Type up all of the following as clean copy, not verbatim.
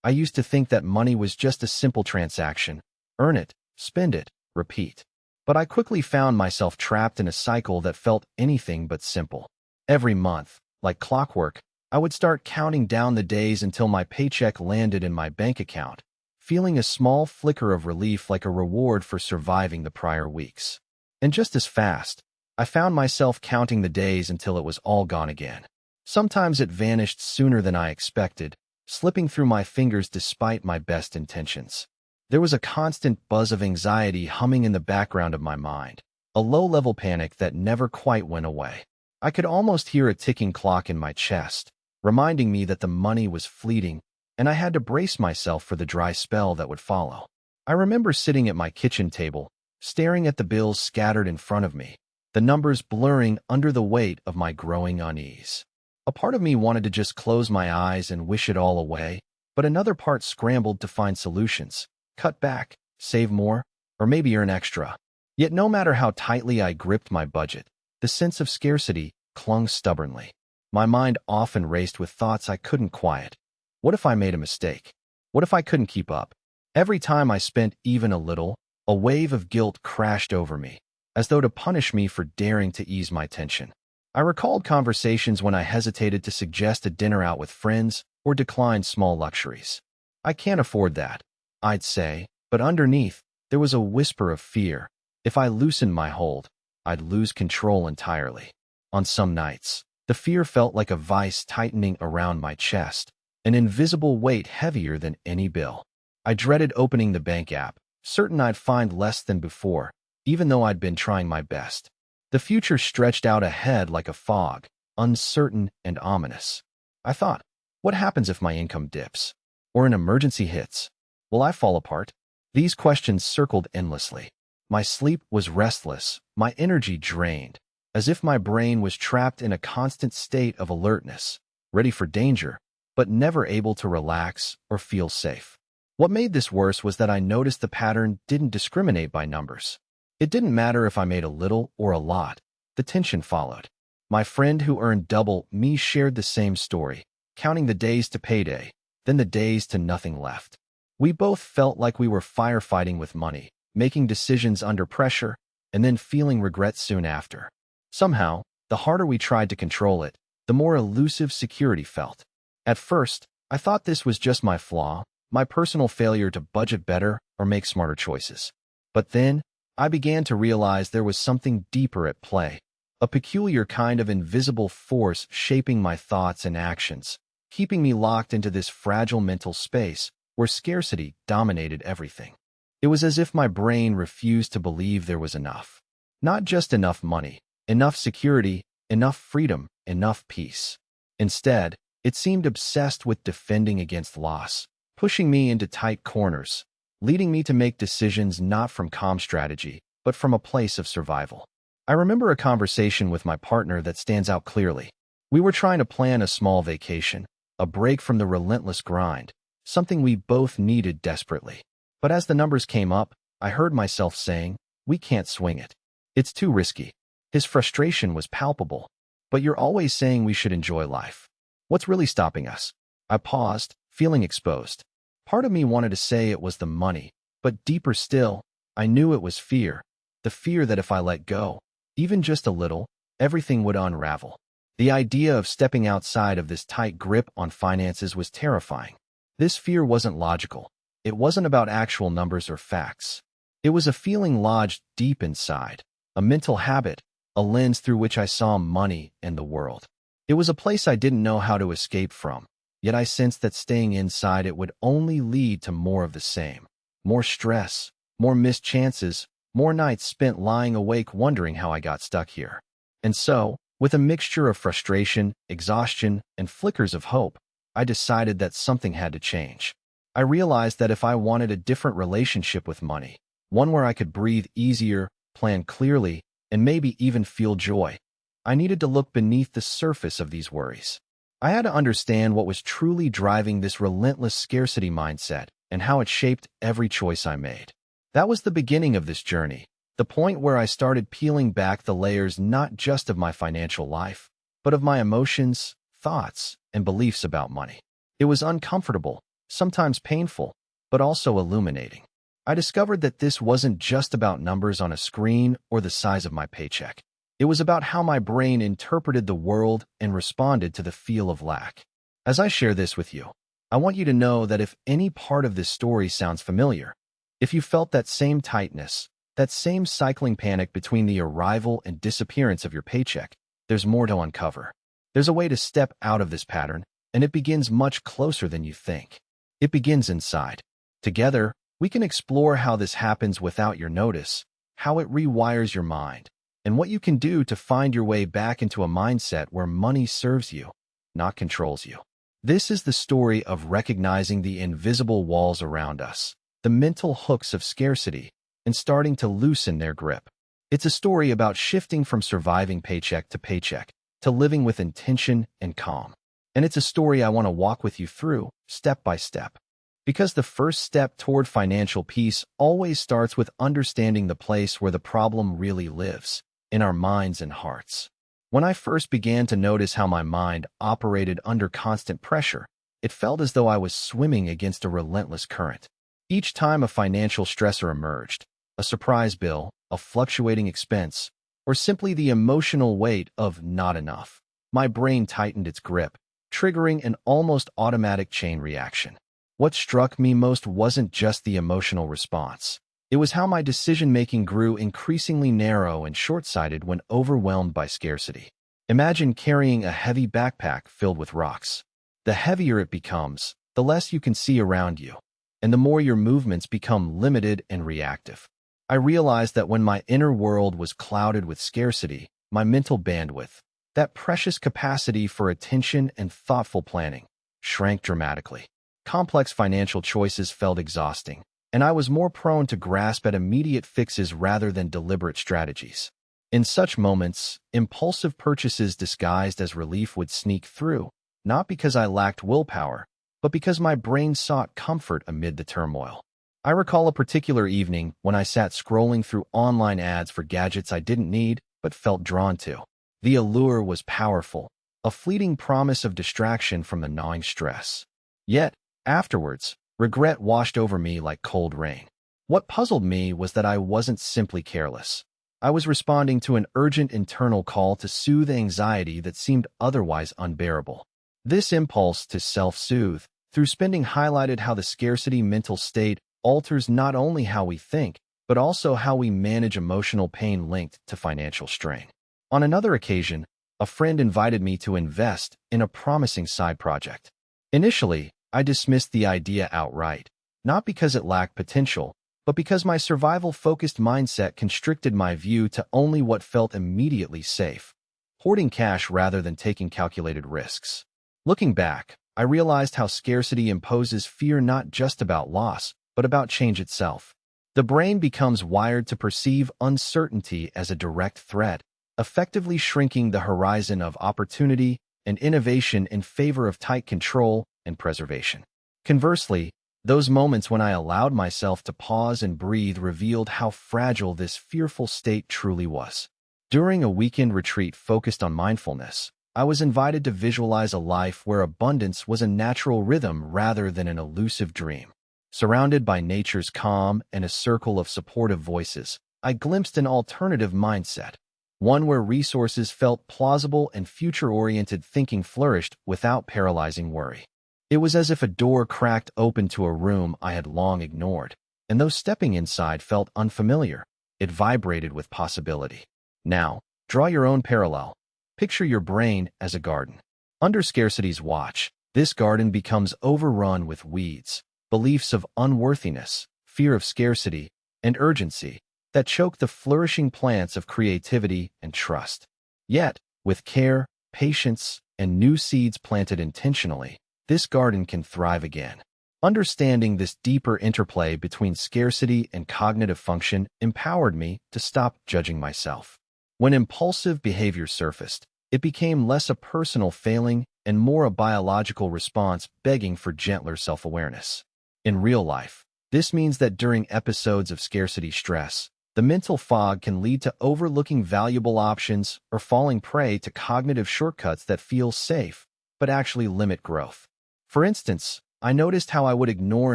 I used to think that money was just a simple transaction. Earn it, spend it, repeat. But I quickly found myself trapped in a cycle that felt anything but simple. Every month, like clockwork, I would start counting down the days until my paycheck landed in my bank account, feeling a small flicker of relief like a reward for surviving the prior weeks. And just as fast, I found myself counting the days until it was all gone again. Sometimes it vanished sooner than I expected, slipping through my fingers despite my best intentions. There was a constant buzz of anxiety humming in the background of my mind, a low-level panic that never quite went away. I could almost hear a ticking clock in my chest, reminding me that the money was fleeting, and I had to brace myself for the dry spell that would follow. I remember sitting at my kitchen table, staring at the bills scattered in front of me, the numbers blurring under the weight of my growing unease. A part of me wanted to just close my eyes and wish it all away, but another part scrambled to find solutions. Cut back, save more, or maybe earn extra. Yet no matter how tightly I gripped my budget, the sense of scarcity clung stubbornly. My mind often raced with thoughts I couldn't quiet. What if I made a mistake? What if I couldn't keep up? Every time I spent even a little, a wave of guilt crashed over me, as though to punish me for daring to ease my tension. I recalled conversations when I hesitated to suggest a dinner out with friends or decline small luxuries. I can't afford that, I'd say, but underneath, there was a whisper of fear. If I loosened my hold, I'd lose control entirely. On some nights, the fear felt like a vice tightening around my chest, an invisible weight heavier than any bill. I dreaded opening the bank app, certain I'd find less than before, even though I'd been trying my best. The future stretched out ahead like a fog, uncertain and ominous. I thought, what happens if my income dips? Or an emergency hits? Will I fall apart? These questions circled endlessly. My sleep was restless, my energy drained, as if my brain was trapped in a constant state of alertness, ready for danger, but never able to relax or feel safe. What made this worse was that I noticed the pattern didn't discriminate by numbers. It didn't matter if I made a little or a lot. The tension followed. My friend who earned double me shared the same story, counting the days to payday, then the days to nothing left. We both felt like we were firefighting with money, making decisions under pressure, and then feeling regret soon after. Somehow, the harder we tried to control it, the more elusive security felt. At first, I thought this was just my flaw, my personal failure to budget better or make smarter choices. But then, I began to realize there was something deeper at play, a peculiar kind of invisible force shaping my thoughts and actions, keeping me locked into this fragile mental space where scarcity dominated everything. It was as if my brain refused to believe there was enough. Not just enough money, enough security, enough freedom, enough peace. Instead, it seemed obsessed with defending against loss, pushing me into tight corners, leading me to make decisions not from calm strategy, but from a place of survival. I remember a conversation with my partner that stands out clearly. We were trying to plan a small vacation, a break from the relentless grind, something we both needed desperately. But as the numbers came up, I heard myself saying, "We can't swing it. It's too risky." His frustration was palpable. "But you're always saying we should enjoy life. What's really stopping us?" I paused, feeling exposed. Part of me wanted to say it was the money, but deeper still, I knew it was fear. The fear that if I let go, even just a little, everything would unravel. The idea of stepping outside of this tight grip on finances was terrifying. This fear wasn't logical. It wasn't about actual numbers or facts. It was a feeling lodged deep inside, a mental habit, a lens through which I saw money and the world. It was a place I didn't know how to escape from, yet I sensed that staying inside it would only lead to more of the same. More stress, more missed chances, more nights spent lying awake wondering how I got stuck here. And so, with a mixture of frustration, exhaustion, and flickers of hope, I decided that something had to change. I realized that if I wanted a different relationship with money, one where I could breathe easier, plan clearly, and maybe even feel joy, I needed to look beneath the surface of these worries. I had to understand what was truly driving this relentless scarcity mindset and how it shaped every choice I made. That was the beginning of this journey, the point where I started peeling back the layers not just of my financial life, but of my emotions, thoughts, and beliefs about money. It was uncomfortable, sometimes painful, but also illuminating. I discovered that this wasn't just about numbers on a screen or the size of my paycheck. It was about how my brain interpreted the world and responded to the feel of lack. As I share this with you, I want you to know that if any part of this story sounds familiar, if you felt that same tightness, that same cycling panic between the arrival and disappearance of your paycheck, there's more to uncover. There's a way to step out of this pattern, and it begins much closer than you think. It begins inside. Together, we can explore how this happens without your notice, how it rewires your mind, and what you can do to find your way back into a mindset where money serves you, not controls you. This is the story of recognizing the invisible walls around us, the mental hooks of scarcity, and starting to loosen their grip. It's a story about shifting from surviving paycheck to living with intention and calm. And it's a story I want to walk with you through, step by step. Because the first step toward financial peace always starts with understanding the place where the problem really lives, in our minds and hearts. When I first began to notice how my mind operated under constant pressure, it felt as though I was swimming against a relentless current. Each time a financial stressor emerged, a surprise bill, a fluctuating expense, or simply the emotional weight of not enough, my brain tightened its grip, triggering an almost automatic chain reaction. What struck me most wasn't just the emotional response. It was how my decision-making grew increasingly narrow and short-sighted when overwhelmed by scarcity. Imagine carrying a heavy backpack filled with rocks. The heavier it becomes, the less you can see around you, and the more your movements become limited and reactive. I realized that when my inner world was clouded with scarcity, my mental bandwidth, that precious capacity for attention and thoughtful planning, shrank dramatically. Complex financial choices felt exhausting, and I was more prone to grasp at immediate fixes rather than deliberate strategies. In such moments, impulsive purchases disguised as relief would sneak through, not because I lacked willpower, but because my brain sought comfort amid the turmoil. I recall a particular evening when I sat scrolling through online ads for gadgets I didn't need but felt drawn to. The allure was powerful, a fleeting promise of distraction from the gnawing stress. Yet, afterwards, regret washed over me like cold rain. What puzzled me was that I wasn't simply careless. I was responding to an urgent internal call to soothe anxiety that seemed otherwise unbearable. This impulse to self-soothe, through spending, highlighted how the scarcity mental state alters not only how we think, but also how we manage emotional pain linked to financial strain. On another occasion, a friend invited me to invest in a promising side project. Initially, I dismissed the idea outright, not because it lacked potential, but because my survival-focused mindset constricted my view to only what felt immediately safe, hoarding cash rather than taking calculated risks. Looking back, I realized how scarcity imposes fear not just about loss, but about change itself. The brain becomes wired to perceive uncertainty as a direct threat, effectively shrinking the horizon of opportunity and innovation in favor of tight control and preservation. Conversely, those moments when I allowed myself to pause and breathe revealed how fragile this fearful state truly was. During a weekend retreat focused on mindfulness, I was invited to visualize a life where abundance was a natural rhythm rather than an elusive dream. Surrounded by nature's calm and a circle of supportive voices, I glimpsed an alternative mindset, one where resources felt plausible and future-oriented thinking flourished without paralyzing worry. It was as if a door cracked open to a room I had long ignored, and though stepping inside felt unfamiliar, it vibrated with possibility. Now, draw your own parallel. Picture your brain as a garden. Under scarcity's watch, this garden becomes overrun with weeds, beliefs of unworthiness, fear of scarcity, and urgency that choke the flourishing plants of creativity and trust. Yet, with care, patience, and new seeds planted intentionally, this garden can thrive again. Understanding this deeper interplay between scarcity and cognitive function empowered me to stop judging myself. When impulsive behavior surfaced, it became less a personal failing and more a biological response begging for gentler self-awareness. In real life, this means that during episodes of scarcity stress, the mental fog can lead to overlooking valuable options or falling prey to cognitive shortcuts that feel safe, but actually limit growth. For instance, I noticed how I would ignore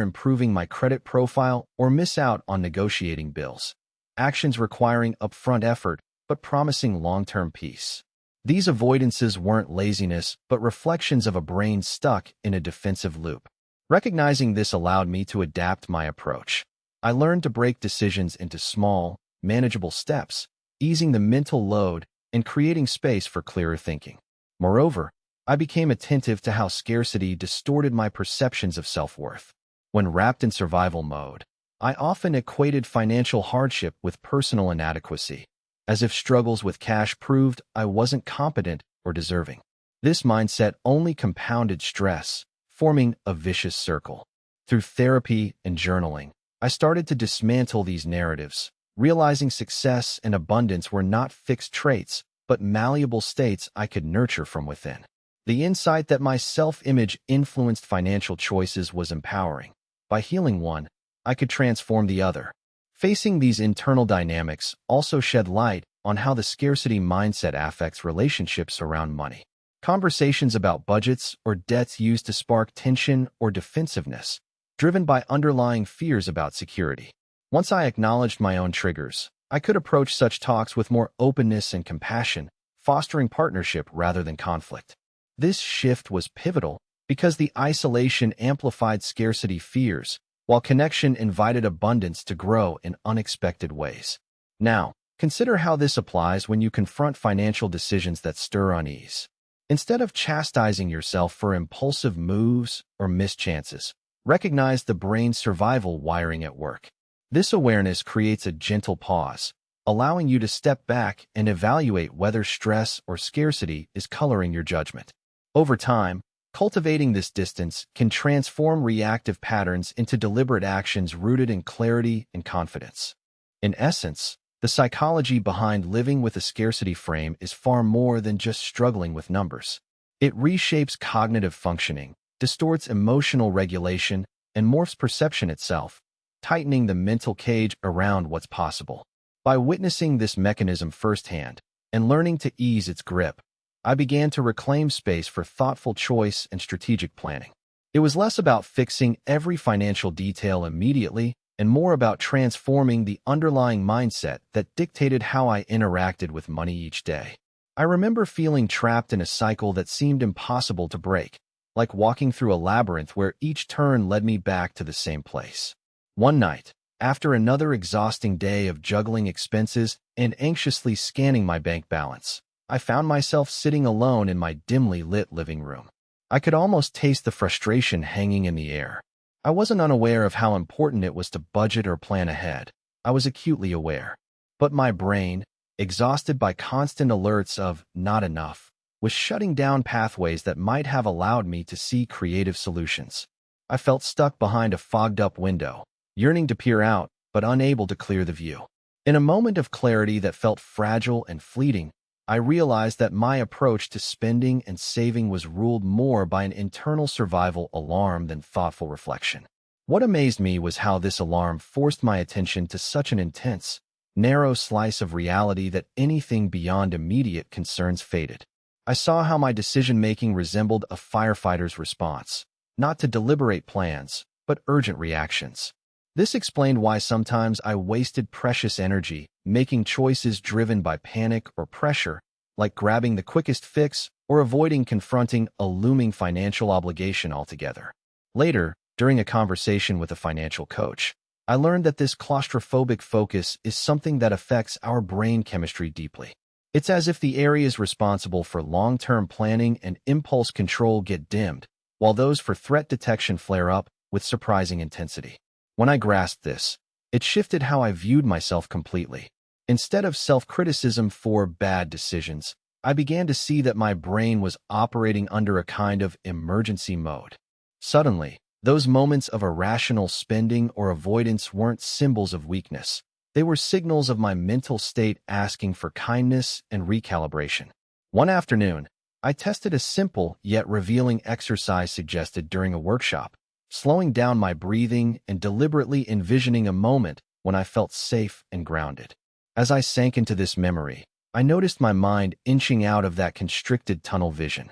improving my credit profile or miss out on negotiating bills. Actions requiring upfront effort, but promising long-term peace. These avoidances weren't laziness, but reflections of a brain stuck in a defensive loop. Recognizing this allowed me to adapt my approach. I learned to break decisions into small, manageable steps, easing the mental load and creating space for clearer thinking. Moreover, I became attentive to how scarcity distorted my perceptions of self-worth. When wrapped in survival mode, I often equated financial hardship with personal inadequacy, as if struggles with cash proved I wasn't competent or deserving. This mindset only compounded stress, forming a vicious circle. Through therapy and journaling, I started to dismantle these narratives, realizing success and abundance were not fixed traits, but malleable states I could nurture from within. The insight that my self-image influenced financial choices was empowering. By healing one, I could transform the other. Facing these internal dynamics also shed light on how the scarcity mindset affects relationships around money. Conversations about budgets or debts used to spark tension or defensiveness, driven by underlying fears about security. Once I acknowledged my own triggers, I could approach such talks with more openness and compassion, fostering partnership rather than conflict. This shift was pivotal because the isolation amplified scarcity fears, while connection invited abundance to grow in unexpected ways. Now, consider how this applies when you confront financial decisions that stir unease. Instead of chastising yourself for impulsive moves or missed chances, recognize the brain's survival wiring at work. This awareness creates a gentle pause, allowing you to step back and evaluate whether stress or scarcity is coloring your judgment. Over time, cultivating this distance can transform reactive patterns into deliberate actions rooted in clarity and confidence. In essence, the psychology behind living with a scarcity frame is far more than just struggling with numbers. It reshapes cognitive functioning, distorts emotional regulation, and morphs perception itself, tightening the mental cage around what's possible. By witnessing this mechanism firsthand and learning to ease its grip, I began to reclaim space for thoughtful choice and strategic planning. It was less about fixing every financial detail immediately and more about transforming the underlying mindset that dictated how I interacted with money each day. I remember feeling trapped in a cycle that seemed impossible to break, like walking through a labyrinth where each turn led me back to the same place. One night, after another exhausting day of juggling expenses and anxiously scanning my bank balance, I found myself sitting alone in my dimly lit living room. I could almost taste the frustration hanging in the air. I wasn't unaware of how important it was to budget or plan ahead. I was acutely aware. But my brain, exhausted by constant alerts of not enough, was shutting down pathways that might have allowed me to see creative solutions. I felt stuck behind a fogged-up window, yearning to peer out, but unable to clear the view. In a moment of clarity that felt fragile and fleeting, I realized that my approach to spending and saving was ruled more by an internal survival alarm than thoughtful reflection. What amazed me was how this alarm forced my attention to such an intense, narrow slice of reality that anything beyond immediate concerns faded. I saw how my decision-making resembled a firefighter's response, not to deliberate plans, but urgent reactions. This explained why sometimes I wasted precious energy making choices driven by panic or pressure, like grabbing the quickest fix or avoiding confronting a looming financial obligation altogether. Later, during a conversation with a financial coach, I learned that this claustrophobic focus is something that affects our brain chemistry deeply. It's as if the areas responsible for long-term planning and impulse control get dimmed, while those for threat detection flare up with surprising intensity. When I grasped this, it shifted how I viewed myself completely. Instead of self-criticism for bad decisions, I began to see that my brain was operating under a kind of emergency mode. Suddenly, those moments of irrational spending or avoidance weren't symbols of weakness. They were signals of my mental state asking for kindness and recalibration. One afternoon, I tested a simple yet revealing exercise suggested during a workshop, slowing down my breathing and deliberately envisioning a moment when I felt safe and grounded. As I sank into this memory, I noticed my mind inching out of that constricted tunnel vision.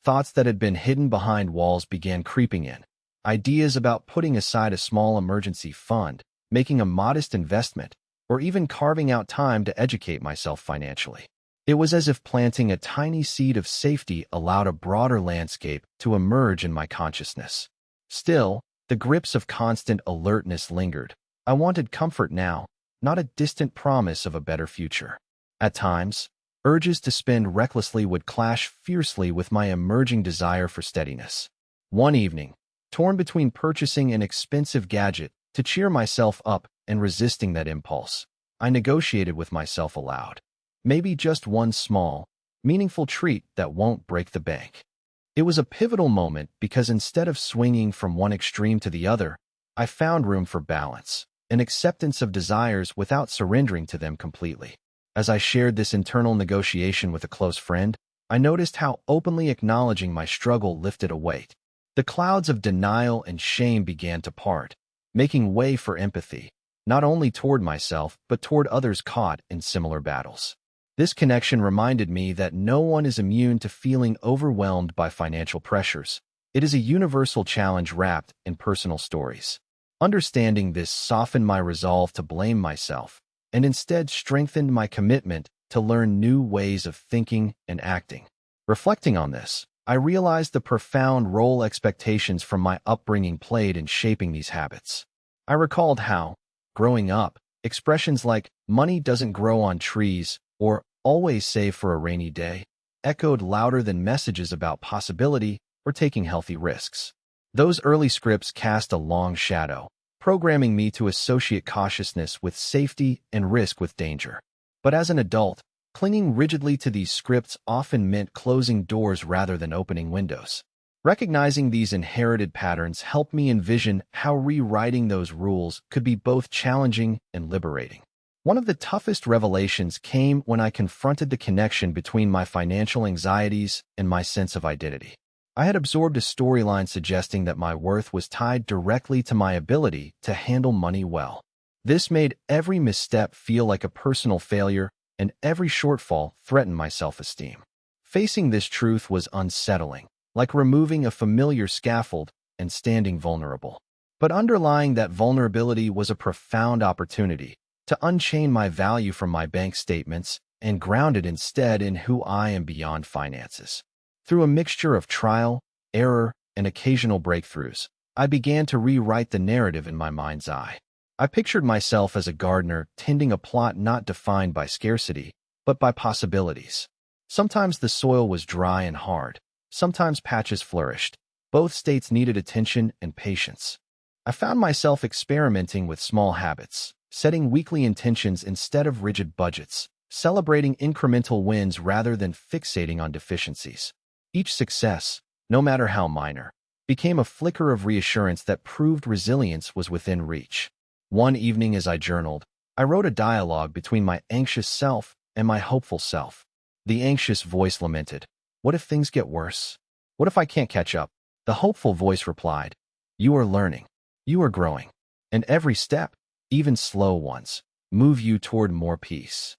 Thoughts that had been hidden behind walls began creeping in, Ideas about putting aside a small emergency fund, making a modest investment, or even carving out time to educate myself financially. It was as if planting a tiny seed of safety allowed a broader landscape to emerge in my consciousness. Still, the grips of constant alertness lingered. I wanted comfort now, not a distant promise of a better future. At times, urges to spend recklessly would clash fiercely with my emerging desire for steadiness. One evening, torn between purchasing an expensive gadget to cheer myself up and resisting that impulse, I negotiated with myself aloud. Maybe just one small, meaningful treat that won't break the bank. It was a pivotal moment because instead of swinging from one extreme to the other, I found room for balance, an acceptance of desires without surrendering to them completely. As I shared this internal negotiation with a close friend, I noticed how openly acknowledging my struggle lifted a weight. The clouds of denial and shame began to part, making way for empathy, not only toward myself but toward others caught in similar battles. This connection reminded me that no one is immune to feeling overwhelmed by financial pressures. It is a universal challenge wrapped in personal stories. Understanding this softened my resolve to blame myself, and instead strengthened my commitment to learn new ways of thinking and acting. Reflecting on this, I realized the profound role expectations from my upbringing played in shaping these habits. I recalled how, growing up, expressions like "money doesn't grow on trees" or "always save for a rainy day" echoed louder than messages about possibility or taking healthy risks. Those early scripts cast a long shadow, programming me to associate cautiousness with safety and risk with danger. But as an adult, clinging rigidly to these scripts often meant closing doors rather than opening windows. Recognizing these inherited patterns helped me envision how rewriting those rules could be both challenging and liberating. One of the toughest revelations came when I confronted the connection between my financial anxieties and my sense of identity. I had absorbed a storyline suggesting that my worth was tied directly to my ability to handle money well. This made every misstep feel like a personal failure, and every shortfall threatened my self-esteem. Facing this truth was unsettling, like removing a familiar scaffold and standing vulnerable. But underlying that vulnerability was a profound opportunity to unchain my value from my bank statements and ground it instead in who I am beyond finances. Through a mixture of trial, error, and occasional breakthroughs, I began to rewrite the narrative in my mind's eye. I pictured myself as a gardener tending a plot not defined by scarcity, but by possibilities. Sometimes the soil was dry and hard, sometimes patches flourished. Both states needed attention and patience. I found myself experimenting with small habits, setting weekly intentions instead of rigid budgets, celebrating incremental wins rather than fixating on deficiencies. Each success, no matter how minor, became a flicker of reassurance that proved resilience was within reach. One evening as I journaled, I wrote a dialogue between my anxious self and my hopeful self. The anxious voice lamented, "What if things get worse? What if I can't catch up?" The hopeful voice replied, "You are learning. You are growing. And every step, even slow ones, move you toward more peace."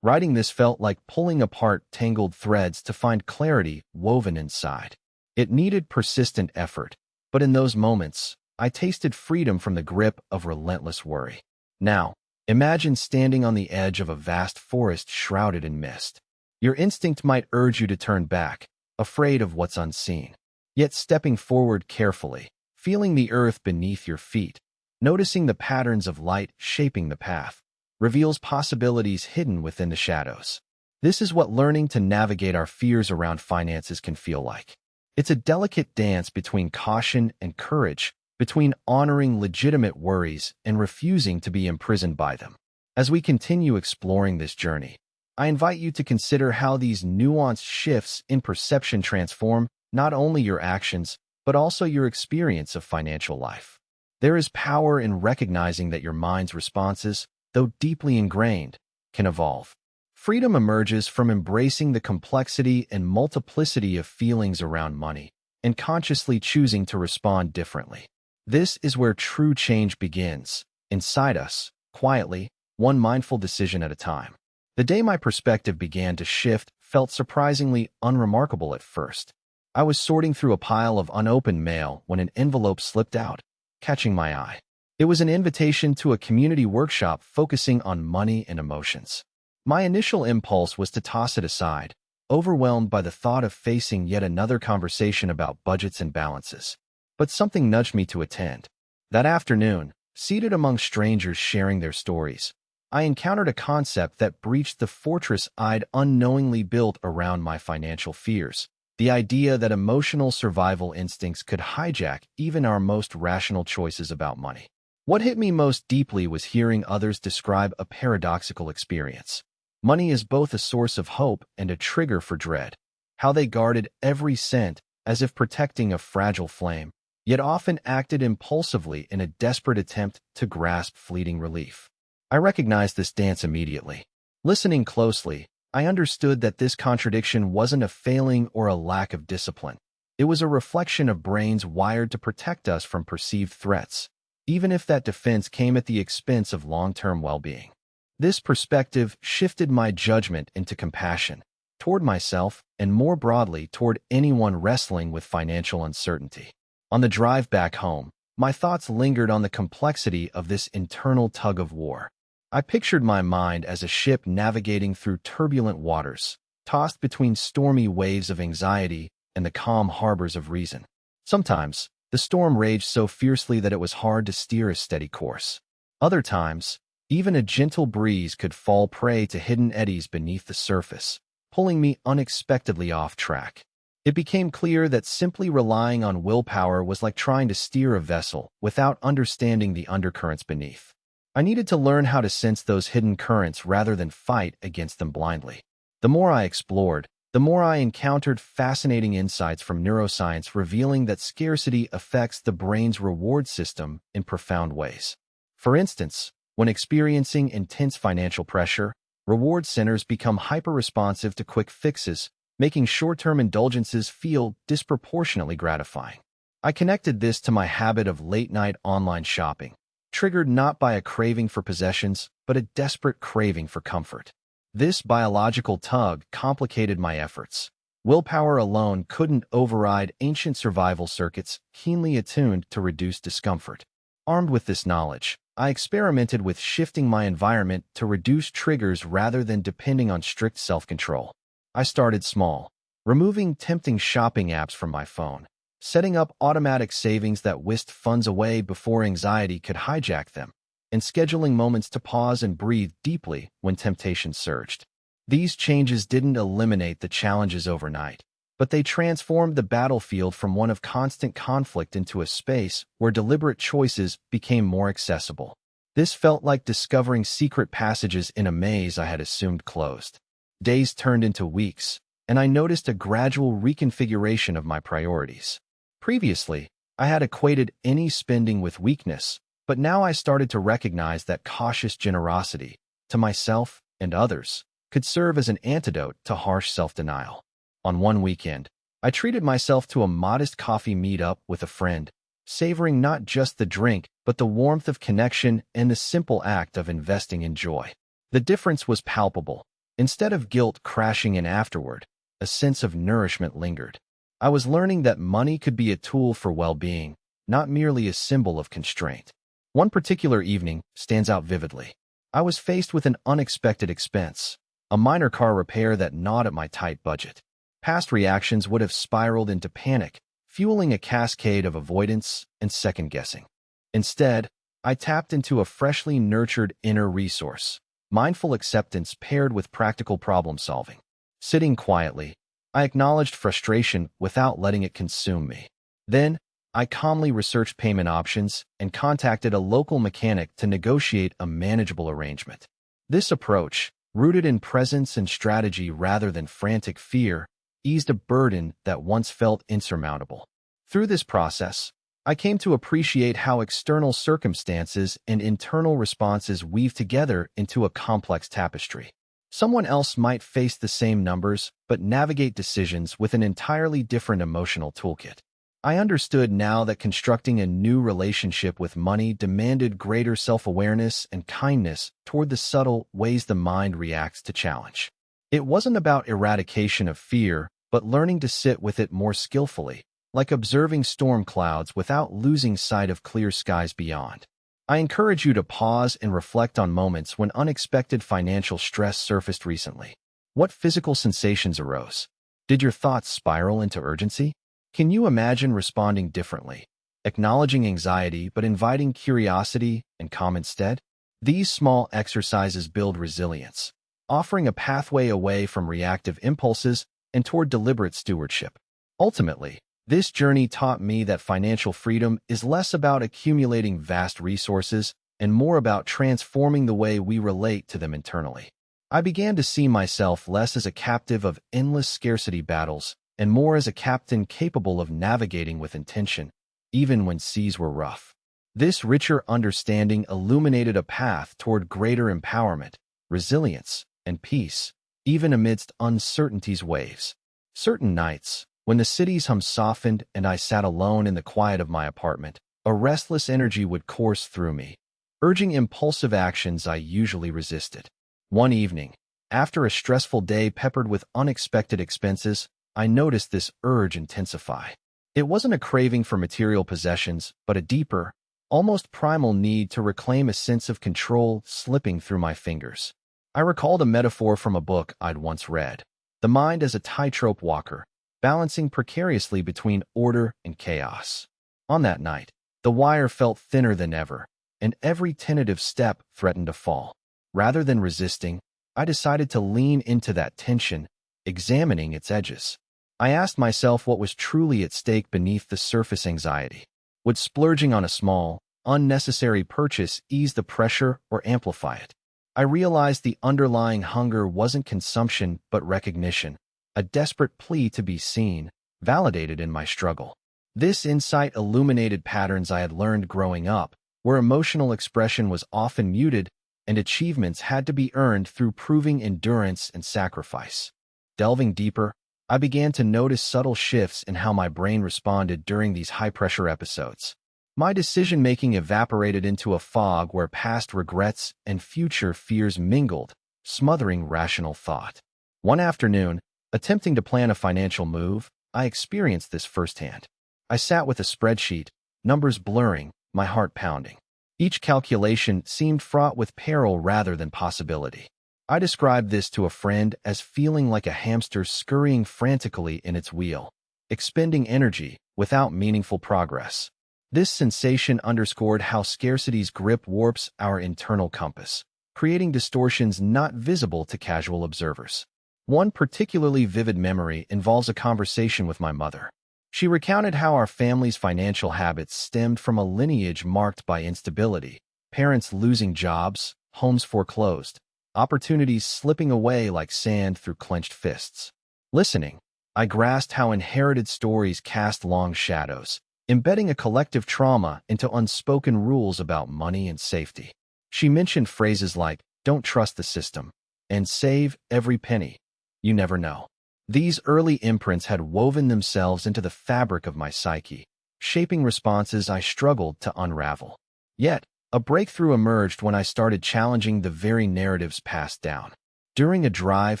Writing this felt like pulling apart tangled threads to find clarity woven inside. It needed persistent effort, but in those moments, I tasted freedom from the grip of relentless worry. Now, imagine standing on the edge of a vast forest shrouded in mist. Your instinct might urge you to turn back, afraid of what's unseen. Yet stepping forward carefully, feeling the earth beneath your feet, noticing the patterns of light shaping the path, reveals possibilities hidden within the shadows. This is what learning to navigate our fears around finances can feel like. It's a delicate dance between caution and courage, between honoring legitimate worries and refusing to be imprisoned by them. As we continue exploring this journey, I invite you to consider how these nuanced shifts in perception transform not only your actions, but also your experience of financial life. There is power in recognizing that your mind's responses, though deeply ingrained, can evolve. Freedom emerges from embracing the complexity and multiplicity of feelings around money and consciously choosing to respond differently. This is where true change begins, inside us, quietly, one mindful decision at a time. The day my perspective began to shift felt surprisingly unremarkable at first. I was sorting through a pile of unopened mail when an envelope slipped out, catching my eye. It was an invitation to a community workshop focusing on money and emotions. My initial impulse was to toss it aside, overwhelmed by the thought of facing yet another conversation about budgets and balances. But something nudged me to attend. That afternoon, seated among strangers sharing their stories, I encountered a concept that breached the fortress I'd unknowingly built around my financial fears. The idea that emotional survival instincts could hijack even our most rational choices about money. What hit me most deeply was hearing others describe a paradoxical experience. Money is both a source of hope and a trigger for dread. How they guarded every cent as if protecting a fragile flame, yet often acted impulsively in a desperate attempt to grasp fleeting relief. I recognized this dance immediately. Listening closely, I understood that this contradiction wasn't a failing or a lack of discipline. It was a reflection of brains wired to protect us from perceived threats, even if that defense came at the expense of long-term well-being. This perspective shifted my judgment into compassion, toward myself and more broadly toward anyone wrestling with financial uncertainty. On the drive back home, my thoughts lingered on the complexity of this internal tug-of-war. I pictured my mind as a ship navigating through turbulent waters, tossed between stormy waves of anxiety and the calm harbors of reason. Sometimes, the storm raged so fiercely that it was hard to steer a steady course. Other times, even a gentle breeze could fall prey to hidden eddies beneath the surface, pulling me unexpectedly off track. It became clear that simply relying on willpower was like trying to steer a vessel without understanding the undercurrents beneath. I needed to learn how to sense those hidden currents rather than fight against them blindly. The more I explored, the more I encountered fascinating insights from neuroscience revealing that scarcity affects the brain's reward system in profound ways. For instance, when experiencing intense financial pressure, reward centers become hyper-responsive to quick fixes, making short-term indulgences feel disproportionately gratifying. I connected this to my habit of late-night online shopping, triggered not by a craving for possessions, but a desperate craving for comfort. This biological tug complicated my efforts. Willpower alone couldn't override ancient survival circuits keenly attuned to reduce discomfort. Armed with this knowledge, I experimented with shifting my environment to reduce triggers rather than depending on strict self-control. I started small, removing tempting shopping apps from my phone, setting up automatic savings that whisked funds away before anxiety could hijack them, and scheduling moments to pause and breathe deeply when temptation surged. These changes didn't eliminate the challenges overnight, but they transformed the battlefield from one of constant conflict into a space where deliberate choices became more accessible. This felt like discovering secret passages in a maze I had assumed closed. Days turned into weeks, and I noticed a gradual reconfiguration of my priorities. Previously, I had equated any spending with weakness, but now I started to recognize that cautious generosity, to myself and others, could serve as an antidote to harsh self-denial. On one weekend, I treated myself to a modest coffee meet-up with a friend, savoring not just the drink, but the warmth of connection and the simple act of investing in joy. The difference was palpable. Instead of guilt crashing in afterward, a sense of nourishment lingered. I was learning that money could be a tool for well-being, not merely a symbol of constraint. One particular evening stands out vividly. I was faced with an unexpected expense, a minor car repair that gnawed at my tight budget. Past reactions would have spiraled into panic, fueling a cascade of avoidance and second-guessing. Instead, I tapped into a freshly nurtured inner resource, mindful acceptance paired with practical problem-solving. Sitting quietly, I acknowledged frustration without letting it consume me. Then, I calmly researched payment options and contacted a local mechanic to negotiate a manageable arrangement. This approach, rooted in presence and strategy rather than frantic fear, eased a burden that once felt insurmountable. Through this process, I came to appreciate how external circumstances and internal responses weave together into a complex tapestry. Someone else might face the same numbers, but navigate decisions with an entirely different emotional toolkit. I understood now that constructing a new relationship with money demanded greater self-awareness and kindness toward the subtle ways the mind reacts to challenge. It wasn't about eradication of fear, but learning to sit with it more skillfully, like observing storm clouds without losing sight of clear skies beyond. I encourage you to pause and reflect on moments when unexpected financial stress surfaced recently. What physical sensations arose? Did your thoughts spiral into urgency? Can you imagine responding differently, acknowledging anxiety but inviting curiosity and calm instead? These small exercises build resilience, offering a pathway away from reactive impulses and toward deliberate stewardship. Ultimately, this journey taught me that financial freedom is less about accumulating vast resources and more about transforming the way we relate to them internally. I began to see myself less as a captive of endless scarcity battles and more as a captain capable of navigating with intention, even when seas were rough. This richer understanding illuminated a path toward greater empowerment, resilience, and peace, even amidst uncertainty's waves. Certain nights, when the city's hum softened and I sat alone in the quiet of my apartment, a restless energy would course through me, urging impulsive actions I usually resisted. One evening, after a stressful day peppered with unexpected expenses, I noticed this urge intensify. It wasn't a craving for material possessions, but a deeper, almost primal need to reclaim a sense of control slipping through my fingers. I recalled a metaphor from a book I'd once read: the mind as a tightrope walker, balancing precariously between order and chaos. On that night, the wire felt thinner than ever, and every tentative step threatened to fall. Rather than resisting, I decided to lean into that tension, examining its edges. I asked myself what was truly at stake beneath the surface anxiety. Would splurging on a small, unnecessary purchase ease the pressure or amplify it? I realized the underlying hunger wasn't consumption but recognition, a desperate plea to be seen, validated in my struggle. This insight illuminated patterns I had learned growing up, where emotional expression was often muted and achievements had to be earned through proving endurance and sacrifice. Delving deeper, I began to notice subtle shifts in how my brain responded during these high-pressure episodes. My decision-making evaporated into a fog where past regrets and future fears mingled, smothering rational thought. One afternoon, attempting to plan a financial move, I experienced this firsthand. I sat with a spreadsheet, numbers blurring, my heart pounding. Each calculation seemed fraught with peril rather than possibility. I described this to a friend as feeling like a hamster scurrying frantically in its wheel, expending energy without meaningful progress. This sensation underscored how scarcity's grip warps our internal compass, creating distortions not visible to casual observers. One particularly vivid memory involves a conversation with my mother. She recounted how our family's financial habits stemmed from a lineage marked by instability, parents losing jobs, homes foreclosed, opportunities slipping away like sand through clenched fists. Listening, I grasped how inherited stories cast long shadows, embedding a collective trauma into unspoken rules about money and safety. She mentioned phrases like, "Don't trust the system," and "Save every penny. You never know." These early imprints had woven themselves into the fabric of my psyche, shaping responses I struggled to unravel. Yet, a breakthrough emerged when I started challenging the very narratives passed down. During a drive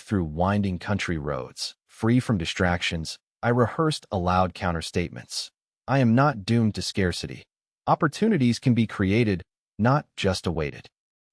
through winding country roads, free from distractions, I rehearsed aloud counterstatements. I am not doomed to scarcity. Opportunities can be created, not just awaited.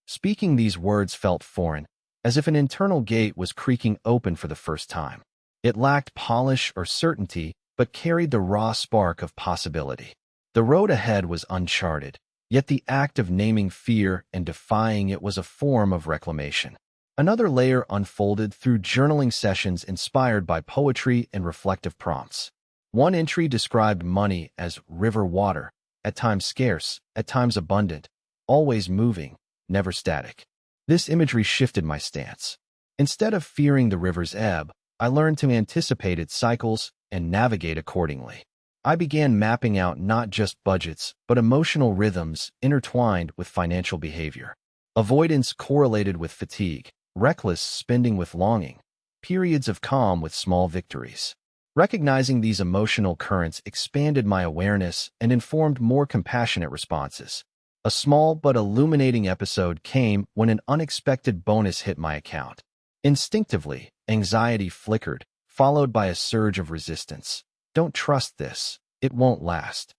Speaking these words felt foreign, as if an internal gate was creaking open for the first time. It lacked polish or certainty, but carried the raw spark of possibility. The road ahead was uncharted, yet the act of naming fear and defying it was a form of reclamation. Another layer unfolded through journaling sessions inspired by poetry and reflective prompts. One entry described money as river water, at times scarce, at times abundant, always moving, never static. This imagery shifted my stance. Instead of fearing the river's ebb, I learned to anticipate its cycles and navigate accordingly. I began mapping out not just budgets, but emotional rhythms intertwined with financial behavior. Avoidance correlated with fatigue, reckless spending with longing, periods of calm with small victories. Recognizing these emotional currents expanded my awareness and informed more compassionate responses. A small but illuminating episode came when an unexpected bonus hit my account. Instinctively, anxiety flickered, followed by a surge of resistance. Don't trust this. It won't last.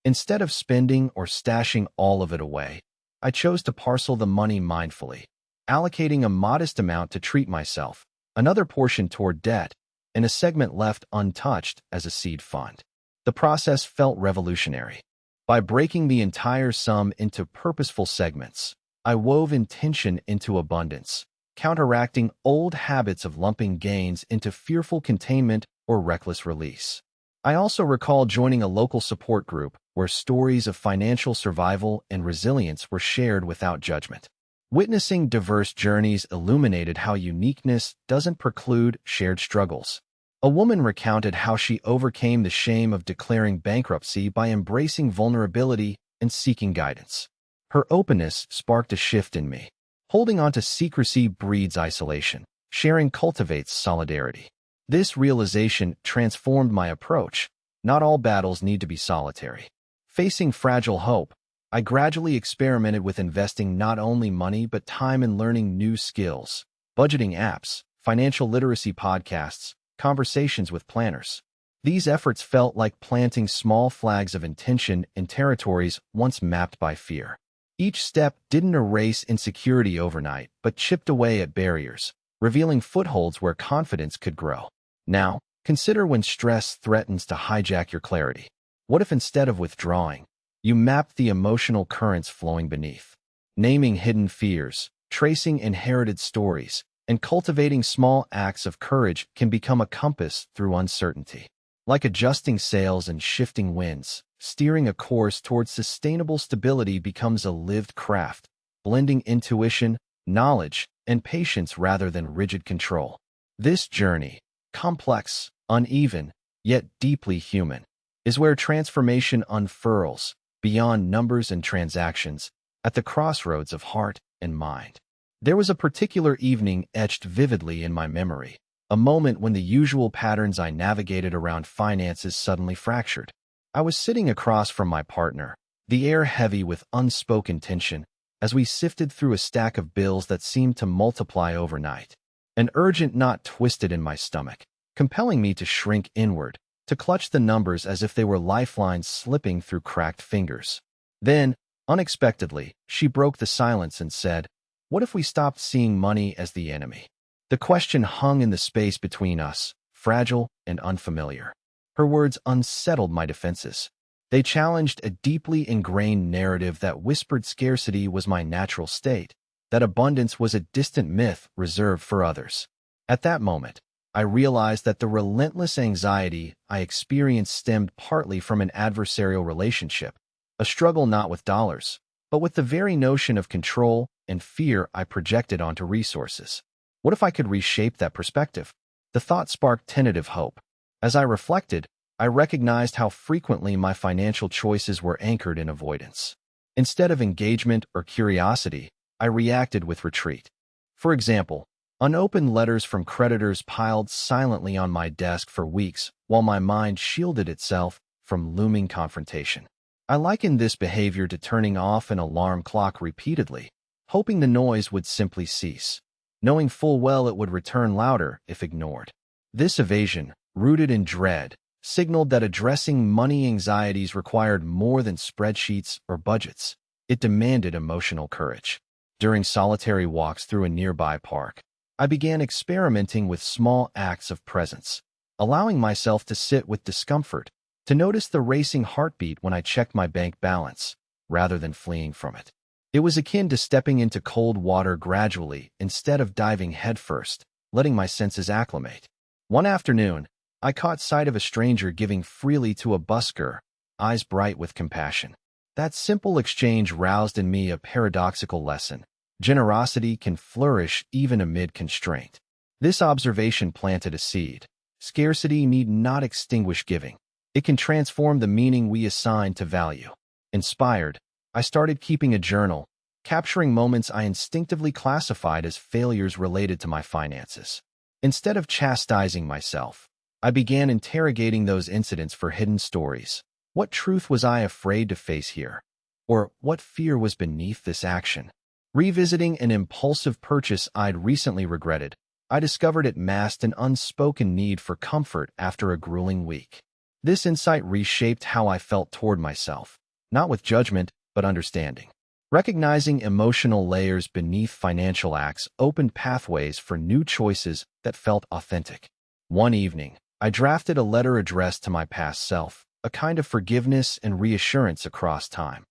Instead of spending or stashing all of it away, I chose to parcel the money mindfully, allocating a modest amount to treat myself, another portion toward debt, and a segment left untouched as a seed fund. The process felt revolutionary. By breaking the entire sum into purposeful segments, I wove intention into abundance, counteracting old habits of lumping gains into fearful containment or reckless release. I also recall joining a local support group where stories of financial survival and resilience were shared without judgment. Witnessing diverse journeys illuminated how uniqueness doesn't preclude shared struggles. A woman recounted how she overcame the shame of declaring bankruptcy by embracing vulnerability and seeking guidance. Her openness sparked a shift in me. Holding on to secrecy breeds isolation. Sharing cultivates solidarity. This realization transformed my approach. Not all battles need to be solitary. Facing fragile hope, I gradually experimented with investing not only money but time in learning new skills, budgeting apps, financial literacy podcasts, conversations with planners. These efforts felt like planting small flags of intention in territories once mapped by fear. Each step didn't erase insecurity overnight, but chipped away at barriers, revealing footholds where confidence could grow. Now, consider when stress threatens to hijack your clarity. What if instead of withdrawing, you mapped the emotional currents flowing beneath? Naming hidden fears, tracing inherited stories, and cultivating small acts of courage can become a compass through uncertainty. Like adjusting sails and shifting winds, steering a course towards sustainable stability becomes a lived craft, blending intuition, knowledge, and patience rather than rigid control. This journey, complex, uneven, yet deeply human, is where transformation unfurls, beyond numbers and transactions, at the crossroads of heart and mind. There was a particular evening etched vividly in my memory, a moment when the usual patterns I navigated around finances suddenly fractured. I was sitting across from my partner, the air heavy with unspoken tension, as we sifted through a stack of bills that seemed to multiply overnight. An urgent knot twisted in my stomach, compelling me to shrink inward, to clutch the numbers as if they were lifelines slipping through cracked fingers. Then, unexpectedly, she broke the silence and said, "What if we stopped seeing money as the enemy?" The question hung in the space between us, fragile and unfamiliar. Her words unsettled my defenses. They challenged a deeply ingrained narrative that whispered scarcity was my natural state, that abundance was a distant myth reserved for others. At that moment, I realized that the relentless anxiety I experienced stemmed partly from an adversarial relationship, a struggle not with dollars, but with the very notion of control and fear I projected onto resources. What if I could reshape that perspective? The thought sparked tentative hope. As I reflected, I recognized how frequently my financial choices were anchored in avoidance. Instead of engagement or curiosity, I reacted with retreat. For example, unopened letters from creditors piled silently on my desk for weeks while my mind shielded itself from looming confrontation. I likened this behavior to turning off an alarm clock repeatedly, hoping the noise would simply cease, knowing full well it would return louder if ignored. This evasion, rooted in dread, signaled that addressing money anxieties required more than spreadsheets or budgets. It demanded emotional courage. During solitary walks through a nearby park, I began experimenting with small acts of presence, allowing myself to sit with discomfort, to notice the racing heartbeat when I checked my bank balance, rather than fleeing from it. It was akin to stepping into cold water gradually instead of diving headfirst, letting my senses acclimate. One afternoon, I caught sight of a stranger giving freely to a busker, eyes bright with compassion. That simple exchange roused in me a paradoxical lesson. Generosity can flourish even amid constraint. This observation planted a seed. Scarcity need not extinguish giving. It can transform the meaning we assign to value. Inspired, I started keeping a journal, capturing moments I instinctively classified as failures related to my finances. Instead of chastising myself, I began interrogating those incidents for hidden stories. What truth was I afraid to face here? Or what fear was beneath this action? Revisiting an impulsive purchase I'd recently regretted, I discovered it masked an unspoken need for comfort after a grueling week. This insight reshaped how I felt toward myself, not with judgment, but understanding. Recognizing emotional layers beneath financial acts opened pathways for new choices that felt authentic. One evening, I drafted a letter addressed to my past self, a kind of forgiveness and reassurance across time.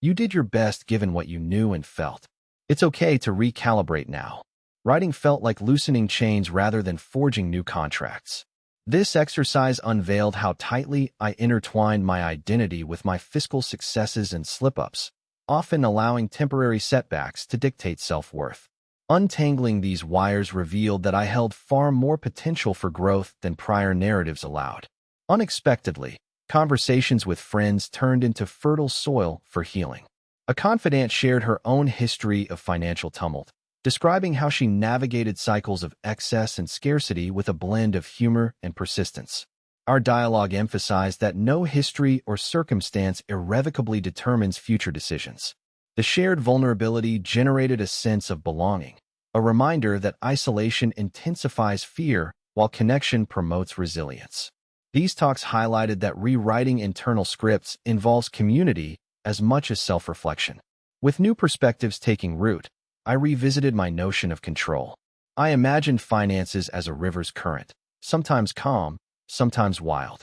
You did your best given what you knew and felt. It's okay to recalibrate now. Writing felt like loosening chains rather than forging new contracts. This exercise unveiled how tightly I intertwined my identity with my fiscal successes and slip-ups, often allowing temporary setbacks to dictate self-worth. Untangling these wires revealed that I held far more potential for growth than prior narratives allowed. Unexpectedly, conversations with friends turned into fertile soil for healing. A confidant shared her own history of financial tumult, describing how she navigated cycles of excess and scarcity with a blend of humor and persistence. Our dialogue emphasized that no history or circumstance irrevocably determines future decisions. The shared vulnerability generated a sense of belonging, a reminder that isolation intensifies fear while connection promotes resilience. These talks highlighted that rewriting internal scripts involves community as much as self-reflection. With new perspectives taking root, I revisited my notion of control. I imagined finances as a river's current, sometimes calm, sometimes wild.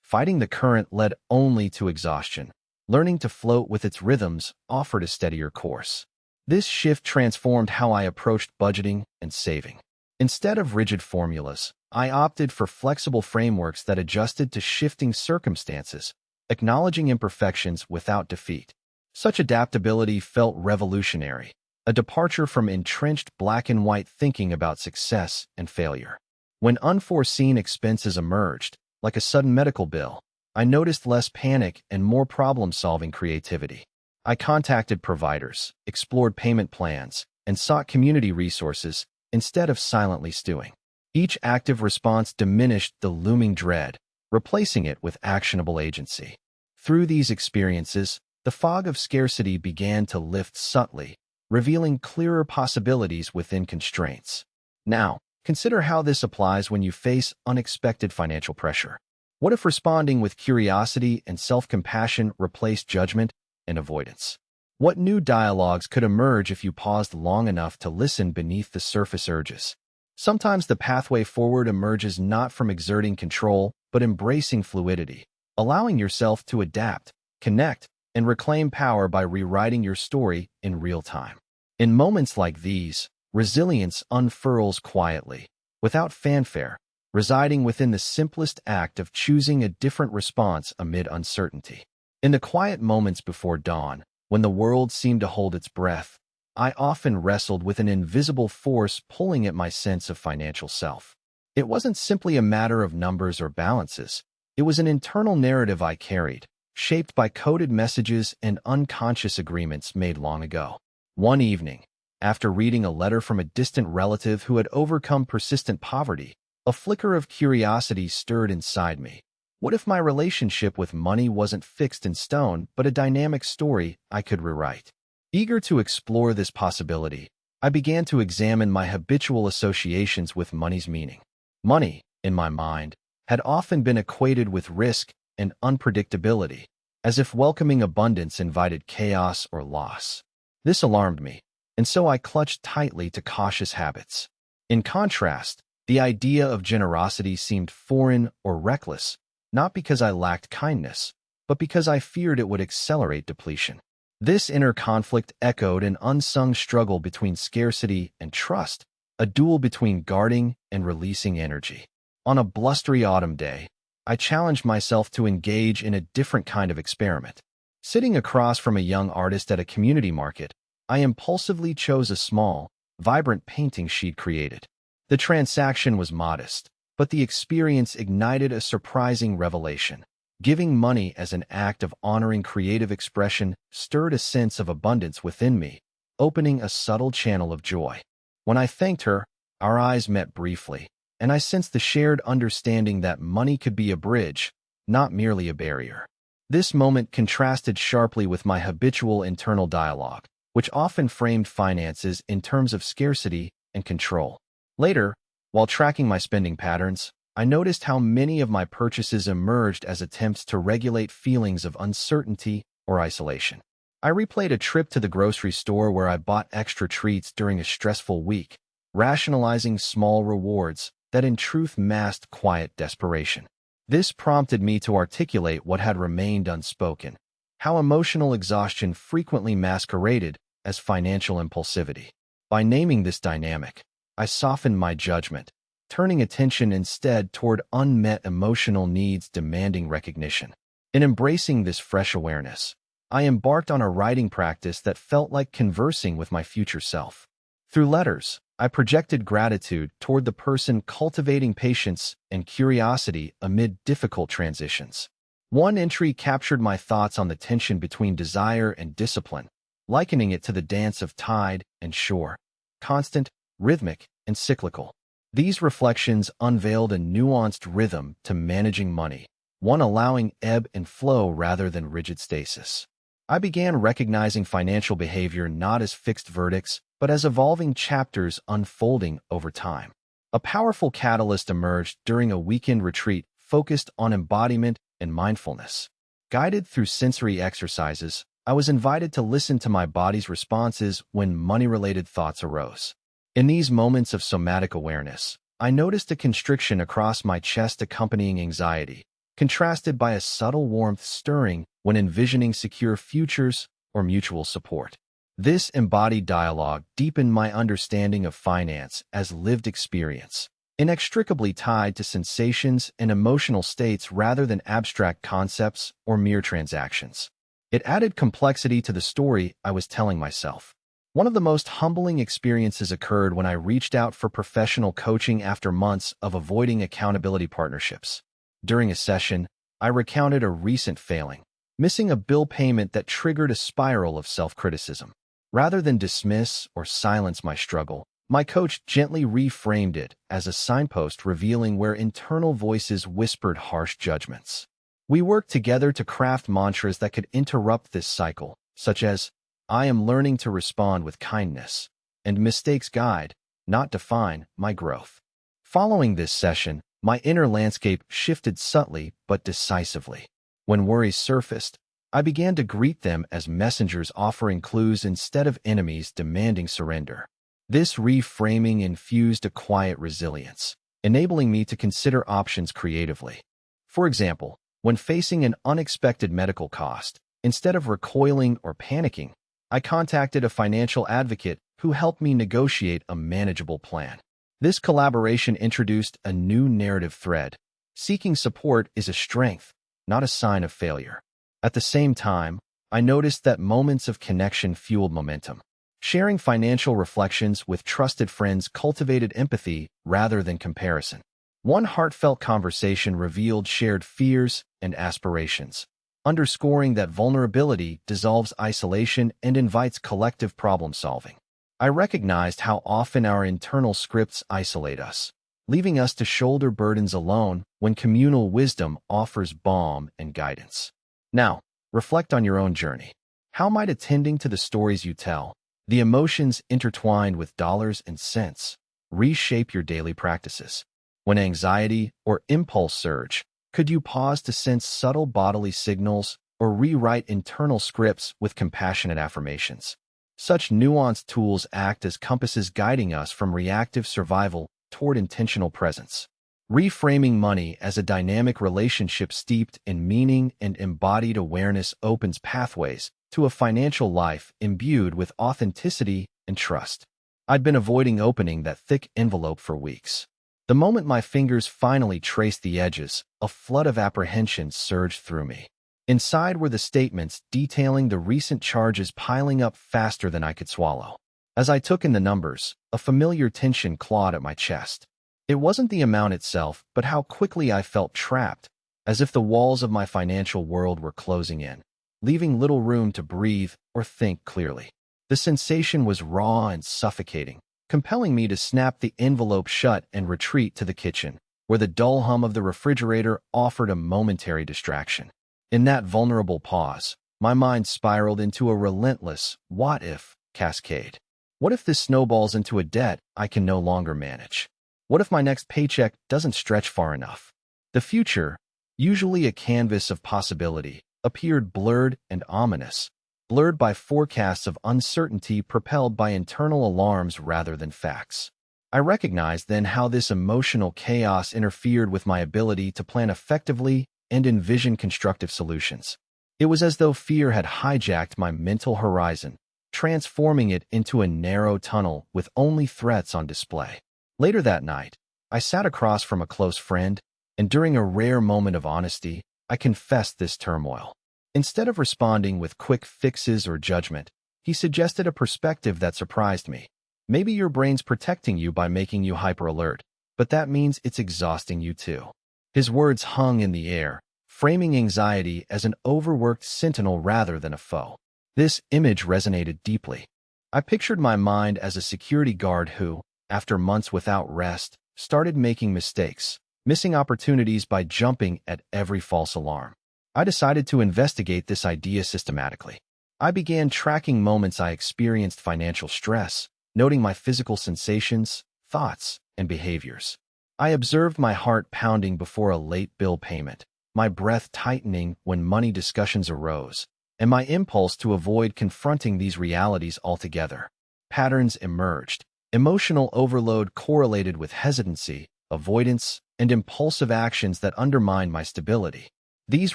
Fighting the current led only to exhaustion. Learning to float with its rhythms offered a steadier course. This shift transformed how I approached budgeting and saving. Instead of rigid formulas, I opted for flexible frameworks that adjusted to shifting circumstances, acknowledging imperfections without defeat. Such adaptability felt revolutionary, a departure from entrenched black-and-white thinking about success and failure. When unforeseen expenses emerged, like a sudden medical bill, I noticed less panic and more problem-solving creativity. I contacted providers, explored payment plans, and sought community resources instead of silently stewing. Each active response diminished the looming dread, replacing it with actionable agency. Through these experiences, the fog of scarcity began to lift subtly, revealing clearer possibilities within constraints. Now, consider how this applies when you face unexpected financial pressure. What if responding with curiosity and self-compassion replaced judgment and avoidance? What new dialogues could emerge if you paused long enough to listen beneath the surface urges? Sometimes the pathway forward emerges not from exerting control, but embracing fluidity, allowing yourself to adapt, connect, and reclaim power by rewriting your story in real time. In moments like these, resilience unfurls quietly, without fanfare, residing within the simplest act of choosing a different response amid uncertainty. In the quiet moments before dawn, when the world seemed to hold its breath, I often wrestled with an invisible force pulling at my sense of financial self. It wasn't simply a matter of numbers or balances. It was an internal narrative I carried, shaped by coded messages and unconscious agreements made long ago. One evening, after reading a letter from a distant relative who had overcome persistent poverty, a flicker of curiosity stirred inside me. What if my relationship with money wasn't fixed in stone, but a dynamic story I could rewrite? Eager to explore this possibility, I began to examine my habitual associations with money's meaning. Money, in my mind, had often been equated with risk and unpredictability, as if welcoming abundance invited chaos or loss. This alarmed me, and so I clutched tightly to cautious habits. In contrast, the idea of generosity seemed foreign or reckless, not because I lacked kindness, but because I feared it would accelerate depletion. This inner conflict echoed an unsung struggle between scarcity and trust, a duel between guarding and releasing energy. On a blustery autumn day, I challenged myself to engage in a different kind of experiment. Sitting across from a young artist at a community market, I impulsively chose a small, vibrant painting she'd created. The transaction was modest, but the experience ignited a surprising revelation. Giving money as an act of honoring creative expression stirred a sense of abundance within me, opening a subtle channel of joy. When I thanked her, our eyes met briefly, and I sensed the shared understanding that money could be a bridge, not merely a barrier. This moment contrasted sharply with my habitual internal dialogue, which often framed finances in terms of scarcity and control. Later, While tracking my spending patterns, I noticed how many of my purchases emerged as attempts to regulate feelings of uncertainty or isolation. I replayed a trip to the grocery store where I bought extra treats during a stressful week, rationalizing small rewards that in truth masked quiet desperation. This prompted me to articulate what had remained unspoken, how emotional exhaustion frequently masqueraded as financial impulsivity. By naming this dynamic, I softened my judgment, turning attention instead toward unmet emotional needs demanding recognition. In embracing this fresh awareness, I embarked on a writing practice that felt like conversing with my future self. Through letters, I projected gratitude toward the person cultivating patience and curiosity amid difficult transitions. One entry captured my thoughts on the tension between desire and discipline, likening it to the dance of tide and shore, constant, rhythmic, and cyclical. These reflections unveiled a nuanced rhythm to managing money, one allowing ebb and flow rather than rigid stasis. I began recognizing financial behavior not as fixed verdicts, but as evolving chapters unfolding over time. A powerful catalyst emerged during a weekend retreat focused on embodiment and mindfulness. Guided through sensory exercises, I was invited to listen to my body's responses when money-related thoughts arose. In these moments of somatic awareness, I noticed a constriction across my chest accompanying anxiety, contrasted by a subtle warmth stirring when envisioning secure futures or mutual support. This embodied dialogue deepened my understanding of finance as lived experience, inextricably tied to sensations and emotional states rather than abstract concepts or mere transactions. It added complexity to the story I was telling myself. One of the most humbling experiences occurred when I reached out for professional coaching after months of avoiding accountability partnerships. During a session, I recounted a recent failing, missing a bill payment that triggered a spiral of self-criticism. Rather than dismiss or silence my struggle, my coach gently reframed it as a signpost revealing where internal voices whispered harsh judgments. We worked together to craft mantras that could interrupt this cycle, such as, "I am learning to respond with kindness," and "Mistakes guide, not define, my growth." Following this session, my inner landscape shifted subtly but decisively. When worries surfaced, I began to greet them as messengers offering clues instead of enemies demanding surrender. This reframing infused a quiet resilience, enabling me to consider options creatively. For example, when facing an unexpected medical cost, instead of recoiling or panicking, I contacted a financial advocate who helped me negotiate a manageable plan. This collaboration introduced a new narrative thread. Seeking support is a strength, not a sign of failure. At the same time, I noticed that moments of connection fueled momentum. Sharing financial reflections with trusted friends cultivated empathy rather than comparison. One heartfelt conversation revealed shared fears and aspirations, underscoring that vulnerability dissolves isolation and invites collective problem-solving. I recognized how often our internal scripts isolate us, leaving us to shoulder burdens alone when communal wisdom offers balm and guidance. Now, reflect on your own journey. How might attending to the stories you tell, the emotions intertwined with dollars and cents, reshape your daily practices? When anxiety or impulse surge, could you pause to sense subtle bodily signals or rewrite internal scripts with compassionate affirmations? Such nuanced tools act as compasses guiding us from reactive survival toward intentional presence. Reframing money as a dynamic relationship steeped in meaning and embodied awareness opens pathways to a financial life imbued with authenticity and trust. I'd been avoiding opening that thick envelope for weeks. The moment my fingers finally traced the edges, a flood of apprehension surged through me. Inside were the statements detailing the recent charges piling up faster than I could swallow. As I took in the numbers, a familiar tension clawed at my chest. It wasn't the amount itself, but how quickly I felt trapped, as if the walls of my financial world were closing in, leaving little room to breathe or think clearly. The sensation was raw and suffocating, compelling me to snap the envelope shut and retreat to the kitchen, where the dull hum of the refrigerator offered a momentary distraction. In that vulnerable pause, my mind spiraled into a relentless what-if cascade. What if this snowballs into a debt I can no longer manage? What if my next paycheck doesn't stretch far enough? The future, usually a canvas of possibility, appeared blurred and ominous, blurred by forecasts of uncertainty propelled by internal alarms rather than facts. I recognized then how this emotional chaos interfered with my ability to plan effectively and envision constructive solutions. It was as though fear had hijacked my mental horizon, transforming it into a narrow tunnel with only threats on display. Later that night, I sat across from a close friend, and during a rare moment of honesty, I confessed this turmoil. Instead of responding with quick fixes or judgment, he suggested a perspective that surprised me. Maybe your brain's protecting you by making you hyper-alert, but that means it's exhausting you too. His words hung in the air, framing anxiety as an overworked sentinel rather than a foe. This image resonated deeply. I pictured my mind as a security guard who, after months without rest, started making mistakes, missing opportunities by jumping at every false alarm. I decided to investigate this idea systematically. I began tracking moments I experienced financial stress, noting my physical sensations, thoughts, and behaviors. I observed my heart pounding before a late bill payment, my breath tightening when money discussions arose, and my impulse to avoid confronting these realities altogether. Patterns emerged. Emotional overload correlated with hesitancy, avoidance, and impulsive actions that undermined my stability. These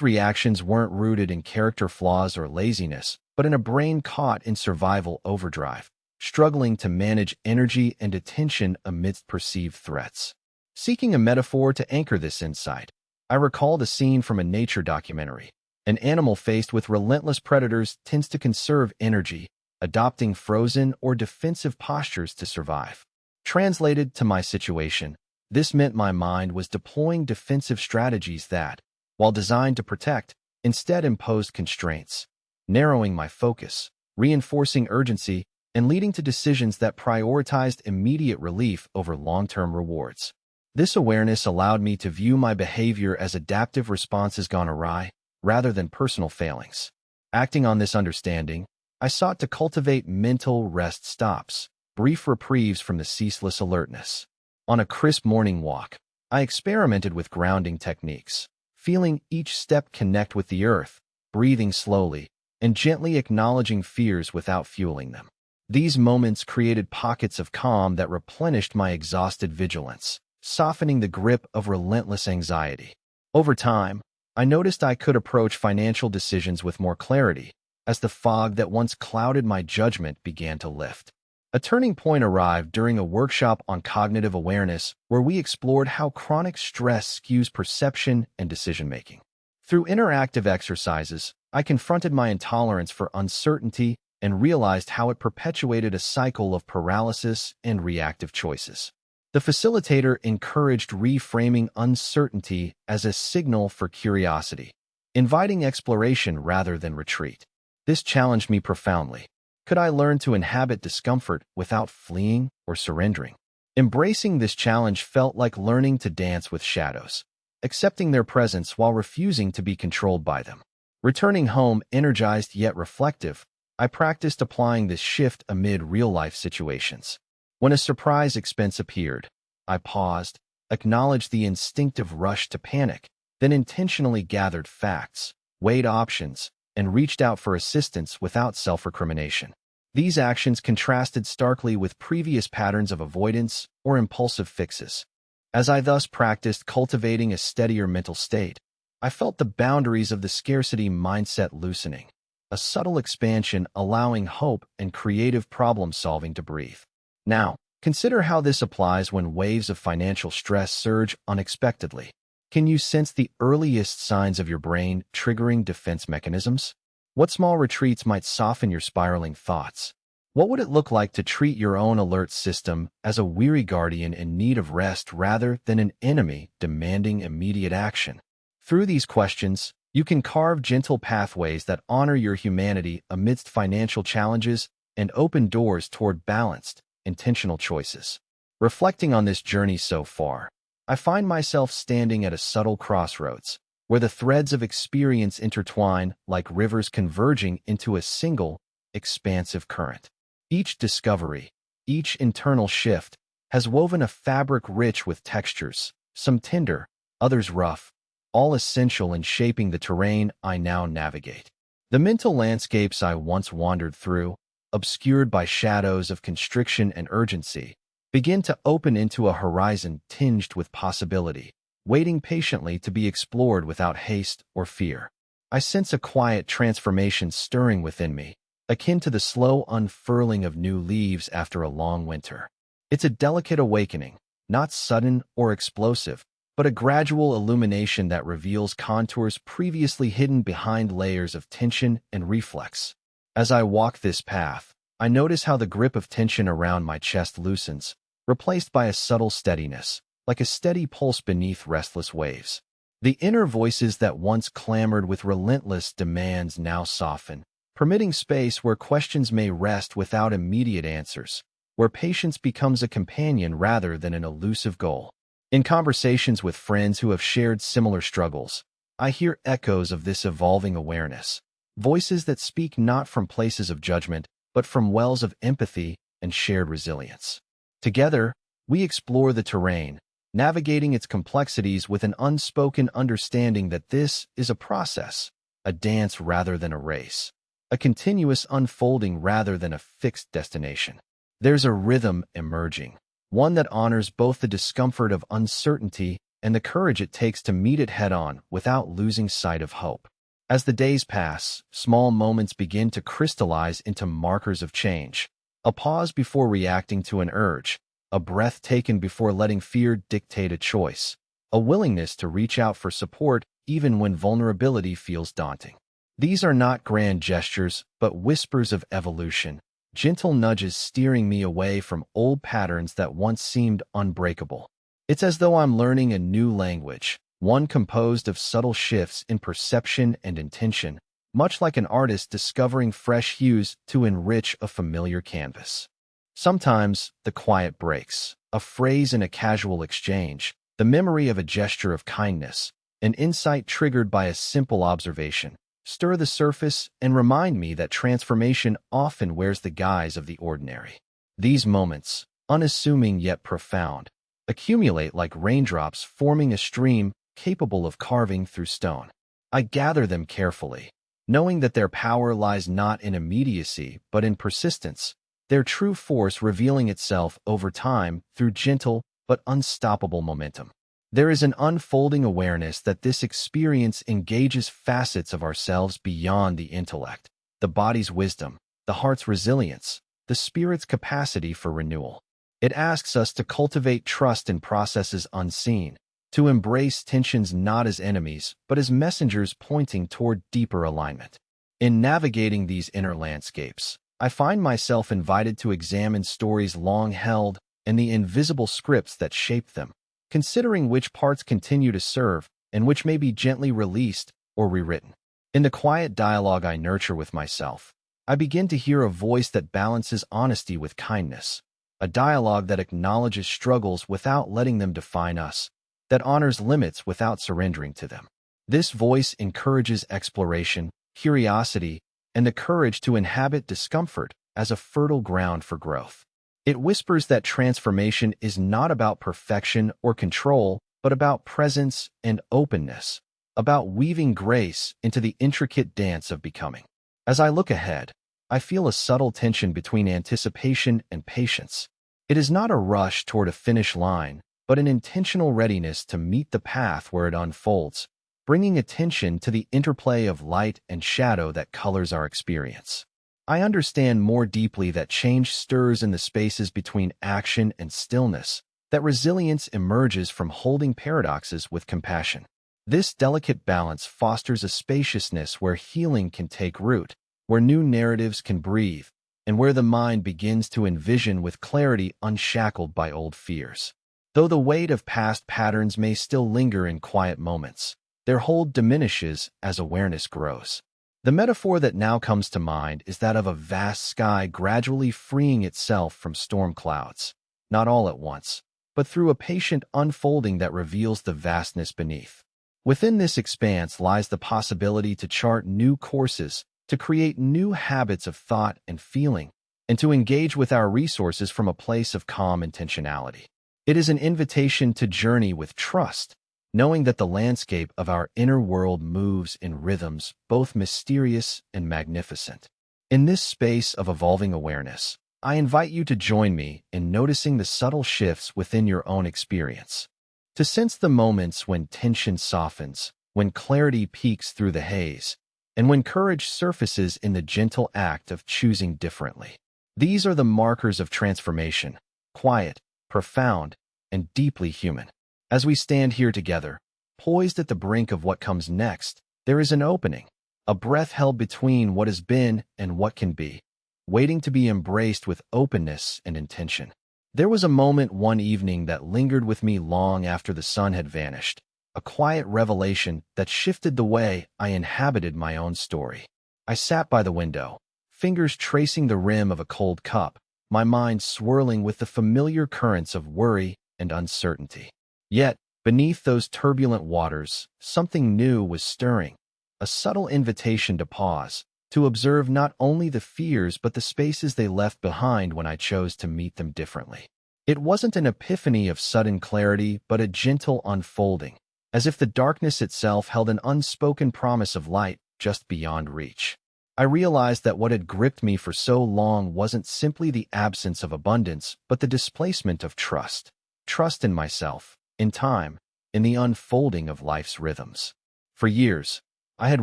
reactions weren't rooted in character flaws or laziness, but in a brain caught in survival overdrive, struggling to manage energy and attention amidst perceived threats. Seeking a metaphor to anchor this insight, I recalled a scene from a nature documentary. An animal faced with relentless predators tends to conserve energy, adopting frozen or defensive postures to survive. Translated to my situation, this meant my mind was deploying defensive strategies that, while designed to protect, instead imposed constraints, narrowing my focus, reinforcing urgency, and leading to decisions that prioritized immediate relief over long-term rewards. This awareness allowed me to view my behavior as adaptive responses gone awry, rather than personal failings. Acting on this understanding, I sought to cultivate mental rest stops, brief reprieves from the ceaseless alertness. On a crisp morning walk, I experimented with grounding techniques, feeling each step connect with the earth, breathing slowly, and gently acknowledging fears without fueling them. These moments created pockets of calm that replenished my exhausted vigilance, softening the grip of relentless anxiety. Over time, I noticed I could approach financial decisions with more clarity, as the fog that once clouded my judgment began to lift. A turning point arrived during a workshop on cognitive awareness where we explored how chronic stress skews perception and decision-making. Through interactive exercises, I confronted my intolerance for uncertainty and realized how it perpetuated a cycle of paralysis and reactive choices. The facilitator encouraged reframing uncertainty as a signal for curiosity, inviting exploration rather than retreat. This challenged me profoundly. Could I learn to inhabit discomfort without fleeing or surrendering? Embracing this challenge felt like learning to dance with shadows, accepting their presence while refusing to be controlled by them. Returning home energized yet reflective, I practiced applying this shift amid real-life situations. When a surprise expense appeared, I paused, acknowledged the instinctive rush to panic, then intentionally gathered facts, weighed options, and reached out for assistance without self-recrimination. These actions contrasted starkly with previous patterns of avoidance or impulsive fixes. As I thus practiced cultivating a steadier mental state, I felt the boundaries of the scarcity mindset loosening, a subtle expansion allowing hope and creative problem-solving to breathe. Now, consider how this applies when waves of financial stress surge unexpectedly. Can you sense the earliest signs of your brain triggering defense mechanisms? What small retreats might soften your spiraling thoughts? What would it look like to treat your own alert system as a weary guardian in need of rest rather than an enemy demanding immediate action? Through these questions, you can carve gentle pathways that honor your humanity amidst financial challenges and open doors toward balanced, intentional choices. Reflecting on this journey so far, I find myself standing at a subtle crossroads, where the threads of experience intertwine like rivers converging into a single, expansive current. Each discovery, each internal shift, has woven a fabric rich with textures, some tender, others rough, all essential in shaping the terrain I now navigate. The mental landscapes I once wandered through, obscured by shadows of constriction and urgency, begin to open into a horizon tinged with possibility, waiting patiently to be explored without haste or fear. I sense a quiet transformation stirring within me, akin to the slow unfurling of new leaves after a long winter. It's a delicate awakening, not sudden or explosive, but a gradual illumination that reveals contours previously hidden behind layers of tension and reflex. As I walk this path, I notice how the grip of tension around my chest loosens, replaced by a subtle steadiness, like a steady pulse beneath restless waves. The inner voices that once clamored with relentless demands now soften, permitting space where questions may rest without immediate answers, where patience becomes a companion rather than an elusive goal. In conversations with friends who have shared similar struggles, I hear echoes of this evolving awareness, voices that speak not from places of judgment, but from wells of empathy and shared resilience. Together, we explore the terrain, navigating its complexities with an unspoken understanding that this is a process, a dance rather than a race, a continuous unfolding rather than a fixed destination. There's a rhythm emerging, one that honors both the discomfort of uncertainty and the courage it takes to meet it head-on without losing sight of hope. As the days pass, small moments begin to crystallize into markers of change. A pause before reacting to an urge, a breath taken before letting fear dictate a choice, a willingness to reach out for support even when vulnerability feels daunting. These are not grand gestures, but whispers of evolution, gentle nudges steering me away from old patterns that once seemed unbreakable. It's as though I'm learning a new language, one composed of subtle shifts in perception and intention, much like an artist discovering fresh hues to enrich a familiar canvas. Sometimes, the quiet breaks, a phrase in a casual exchange, the memory of a gesture of kindness, an insight triggered by a simple observation, stir the surface and remind me that transformation often wears the guise of the ordinary. These moments, unassuming yet profound, accumulate like raindrops forming a stream capable of carving through stone. I gather them carefully, knowing that their power lies not in immediacy but in persistence, their true force revealing itself over time through gentle but unstoppable momentum. There is an unfolding awareness that this experience engages facets of ourselves beyond the intellect, the body's wisdom, the heart's resilience, the spirit's capacity for renewal. It asks us to cultivate trust in processes unseen, to embrace tensions not as enemies, but as messengers pointing toward deeper alignment. In navigating these inner landscapes, I find myself invited to examine stories long held and the invisible scripts that shape them, considering which parts continue to serve and which may be gently released or rewritten. In the quiet dialogue I nurture with myself, I begin to hear a voice that balances honesty with kindness, a dialogue that acknowledges struggles without letting them define us, that honors limits without surrendering to them. This voice encourages exploration, curiosity, and the courage to inhabit discomfort as a fertile ground for growth. It whispers that transformation is not about perfection or control, but about presence and openness, about weaving grace into the intricate dance of becoming. As I look ahead, I feel a subtle tension between anticipation and patience. It is not a rush toward a finish line, but an intentional readiness to meet the path where it unfolds, bringing attention to the interplay of light and shadow that colors our experience. I understand more deeply that change stirs in the spaces between action and stillness, that resilience emerges from holding paradoxes with compassion. This delicate balance fosters a spaciousness where healing can take root, where new narratives can breathe, and where the mind begins to envision with clarity unshackled by old fears. Though the weight of past patterns may still linger in quiet moments, their hold diminishes as awareness grows. The metaphor that now comes to mind is that of a vast sky gradually freeing itself from storm clouds, not all at once, but through a patient unfolding that reveals the vastness beneath. Within this expanse lies the possibility to chart new courses, to create new habits of thought and feeling, and to engage with our resources from a place of calm intentionality. It is an invitation to journey with trust, knowing that the landscape of our inner world moves in rhythms both mysterious and magnificent. In this space of evolving awareness, I invite you to join me in noticing the subtle shifts within your own experience. To sense the moments when tension softens, when clarity peeks through the haze, and when courage surfaces in the gentle act of choosing differently. These are the markers of transformation, quiet, profound, and deeply human. As we stand here together, poised at the brink of what comes next, there is an opening, a breath held between what has been and what can be, waiting to be embraced with openness and intention. There was a moment one evening that lingered with me long after the sun had vanished, a quiet revelation that shifted the way I inhabited my own story. I sat by the window, fingers tracing the rim of a cold cup, my mind swirling with the familiar currents of worry and uncertainty. Yet, beneath those turbulent waters, something new was stirring, a subtle invitation to pause, to observe not only the fears but the spaces they left behind when I chose to meet them differently. It wasn't an epiphany of sudden clarity, but a gentle unfolding, as if the darkness itself held an unspoken promise of light just beyond reach. I realized that what had gripped me for so long wasn't simply the absence of abundance, but the displacement of trust. Trust in myself, in time, in the unfolding of life's rhythms. For years, I had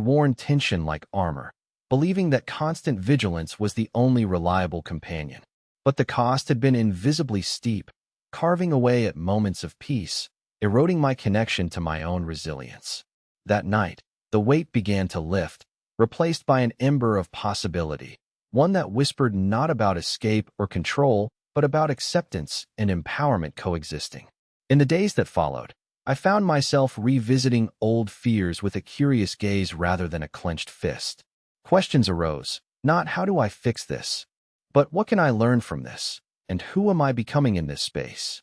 worn tension like armor, believing that constant vigilance was the only reliable companion. But the cost had been invisibly steep, carving away at moments of peace, eroding my connection to my own resilience. That night, the weight began to lift, replaced by an ember of possibility, one that whispered not about escape or control, but about acceptance and empowerment coexisting. In the days that followed, I found myself revisiting old fears with a curious gaze rather than a clenched fist. Questions arose, not how do I fix this, but what can I learn from this, and who am I becoming in this space?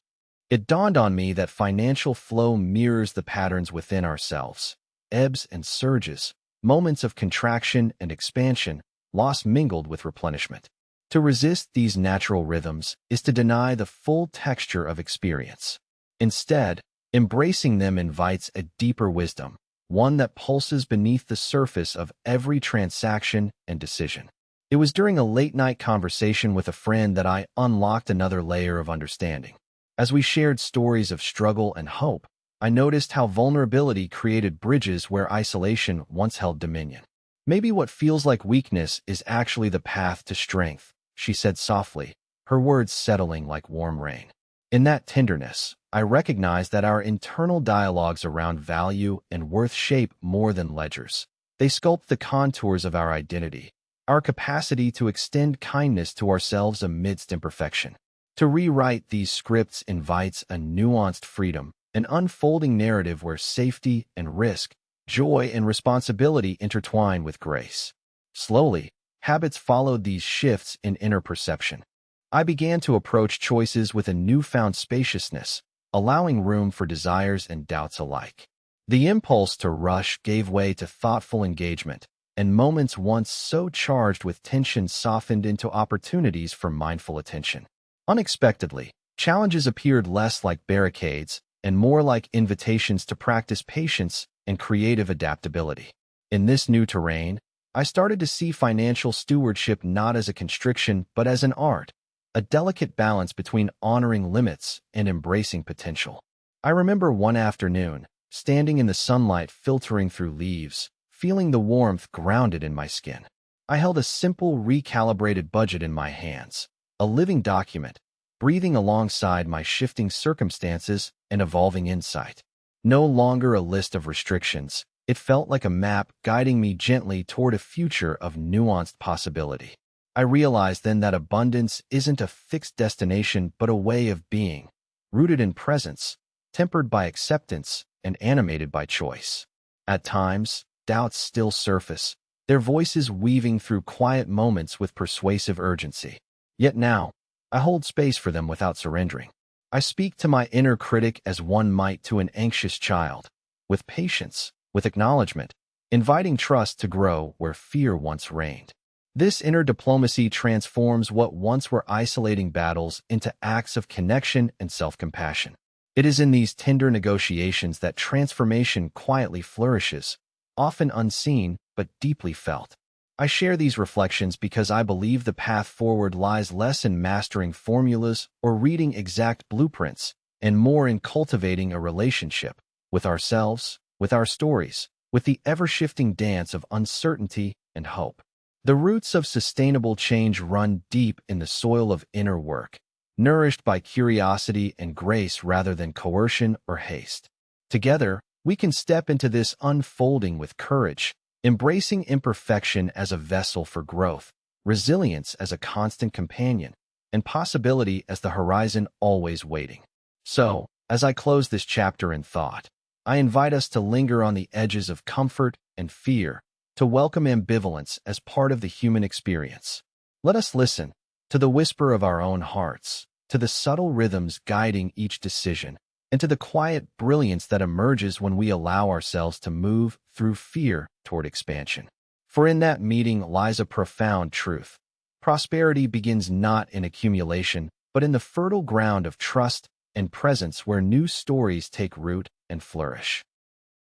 It dawned on me that financial flow mirrors the patterns within ourselves, ebbs and surges, moments of contraction and expansion, loss mingled with replenishment. To resist these natural rhythms is to deny the full texture of experience. Instead, embracing them invites a deeper wisdom, one that pulses beneath the surface of every transaction and decision. It was during a late-night conversation with a friend that I unlocked another layer of understanding. As we shared stories of struggle and hope, I noticed how vulnerability created bridges where isolation once held dominion. Maybe what feels like weakness is actually the path to strength, she said softly, her words settling like warm rain. In that tenderness, I recognized that our internal dialogues around value and worth shape more than ledgers. They sculpt the contours of our identity, our capacity to extend kindness to ourselves amidst imperfection. To rewrite these scripts invites a nuanced freedom, an unfolding narrative where safety and risk, joy and responsibility intertwine with grace. Slowly, habits followed these shifts in inner perception. I began to approach choices with a newfound spaciousness, allowing room for desires and doubts alike. The impulse to rush gave way to thoughtful engagement, and moments once so charged with tension softened into opportunities for mindful attention. Unexpectedly, challenges appeared less like barricades and more like invitations to practice patience and creative adaptability. In this new terrain, I started to see financial stewardship not as a constriction but as an art, a delicate balance between honoring limits and embracing potential. I remember one afternoon, standing in the sunlight filtering through leaves, feeling the warmth grounded in my skin. I held a simple, recalibrated budget in my hands, a living document, breathing alongside my shifting circumstances and evolving insight. No longer a list of restrictions, it felt like a map guiding me gently toward a future of nuanced possibility. I realized then that abundance isn't a fixed destination but a way of being, rooted in presence, tempered by acceptance, and animated by choice. At times, doubts still surface, their voices weaving through quiet moments with persuasive urgency. Yet now, I hold space for them without surrendering. I speak to my inner critic as one might to an anxious child, with patience, with acknowledgement, inviting trust to grow where fear once reigned. This inner diplomacy transforms what once were isolating battles into acts of connection and self-compassion. It is in these tender negotiations that transformation quietly flourishes, often unseen but deeply felt. I share these reflections because I believe the path forward lies less in mastering formulas or reading exact blueprints, and more in cultivating a relationship with ourselves, with our stories, with the ever-shifting dance of uncertainty and hope. The roots of sustainable change run deep in the soil of inner work, nourished by curiosity and grace rather than coercion or haste. Together, we can step into this unfolding with courage, embracing imperfection as a vessel for growth, resilience as a constant companion, and possibility as the horizon always waiting. So, as I close this chapter in thought, I invite us to linger on the edges of comfort and fear, to welcome ambivalence as part of the human experience. Let us listen to the whisper of our own hearts, to the subtle rhythms guiding each decision, and to the quiet brilliance that emerges when we allow ourselves to move through fear toward expansion. For in that meeting lies a profound truth. Prosperity begins not in accumulation, but in the fertile ground of trust and presence where new stories take root and flourish.